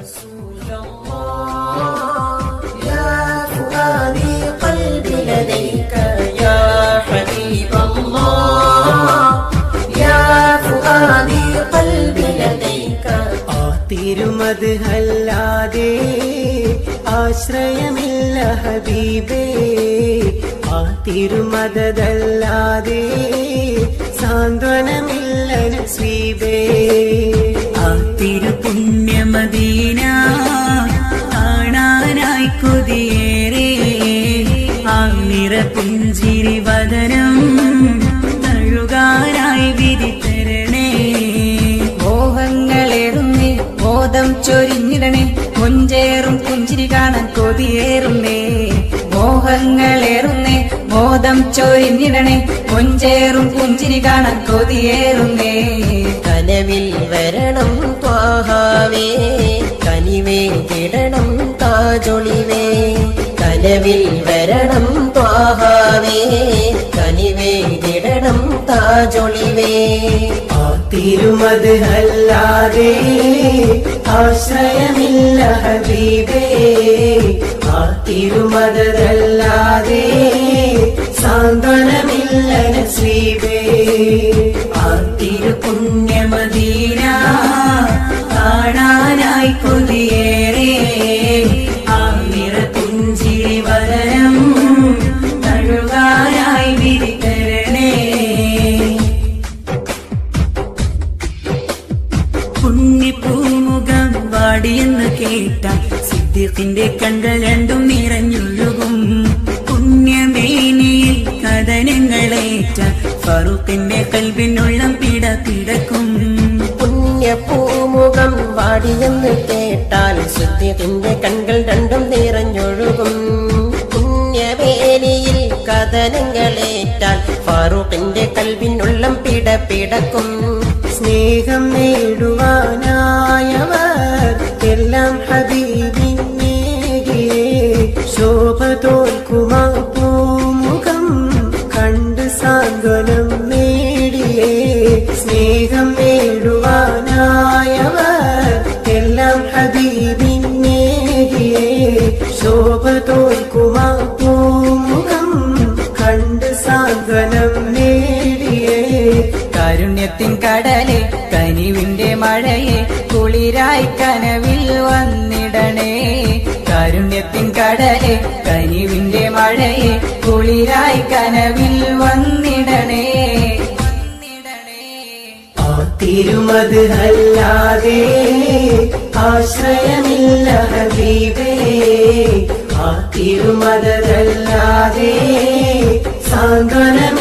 رسول الله يا فؤادي قلبي لديك يا حبيب الله يا فؤادي قلبي لديك തിരുമദ്ഹല്ലാതെ ആശ്രയമില്ല ഹബീബേ ആ തിരുമദല്ലാതെ സാന്ത്വനമില്ല നസീബേ ആ തിരുപുണ്യമദീന കാണാനായി കൊതിയേറെ ആ നിറപുഞ്ചിരി വദനം തഴുകാനായി വിധിതരണേ മോഹങ്ങളേറുന്നേ മോദം ചൊരിഞ്ഞിടണേ മുഞ്ചേറും പുഞ്ചിരി കാണാൻ കൊതിയേറുന്നേ മോഹങ്ങളേറുന്നേ മോദം ചൊരിഞ്ഞിടണേ മുഞ്ചേറും പുഞ്ചിരി കാണാൻ കൊതിയേറുന്നേ കനവിൽ വരണം ത്വാഹാവേ കനിവേ കിടണം താജൊളിവേ കനവിൽ വരണം ത്വാഹാവേ കനിവേ കിടണം താജൊളിവേ തിരുമദ്ഹല്ലാതെ ആശ്രയമില്ല ഹബീബേ ആ തിരുമദല്ലാതെ സാന്ത്വനമില്ല നസീബേ ആ തിരുപുണ്യമദീന കാണാനായി കൊതിയേറെ ആ നിറപുഞ്ചിരി വദനം തഴുകാനായി വിധിതരണേ പുണ്യപൂമുഖം വാടിയെന്ന് കേട്ടാൽ സിദ്ദീഖിന്റെ കണ്കൾ രണ്ടും നിറഞ്ഞൊഴുകും പുണ്യമേനിയിൽ കഥനങ്ങളേറ്റ ഫറൂഖിന്റെ കൽബിനുള്ളം പിടപിടക്കും പുണ്യപൂമുഖം വാടിയെന്ന് കേട്ടാൽ സിദ്ദീഖിന്റെ കണ്കൾ രണ്ടും നിറഞ്ഞൊഴുകും പുണ്യമേനിയിൽ കഥനങ്ങളേറ്റാൽ ഫറൂഖിന്റെ കൽബിനുള്ളം പിടപിടക്കും സ്നേഹം നേടുവാനായവർ എല്ലാം ഹബീബിനേകിയേ ശോഭ തോൽക്കുമാ പൂമുഖം കണ്ട് സാന്ത്വനം നേടിയേ സ്നേഹം നേടുവാനായവർ എല്ലാം ഹബീബിനേകിയേ ശോഭ തോൽക്കുമാ പൂമുഖം കണ്ട് സാന്ത്വനം നേടിയേ കാരുണ്യത്തിൻ കടലെ കനിവിന്റെ മഴയെ കുളിരായി കനവിൽ വന്നിടണേ കാരുണ്യത്തിൻ കടലെ കനിവിന്റെ മഴയെ കുളിരായി കനവിൽ വന്നിടണേ ആ തിരുമദ്ഹല്ലാതെ ആശ്രയമില്ല ഹബീബേ ആ തിരുമദല്ലാതെ സാന്ത്വനം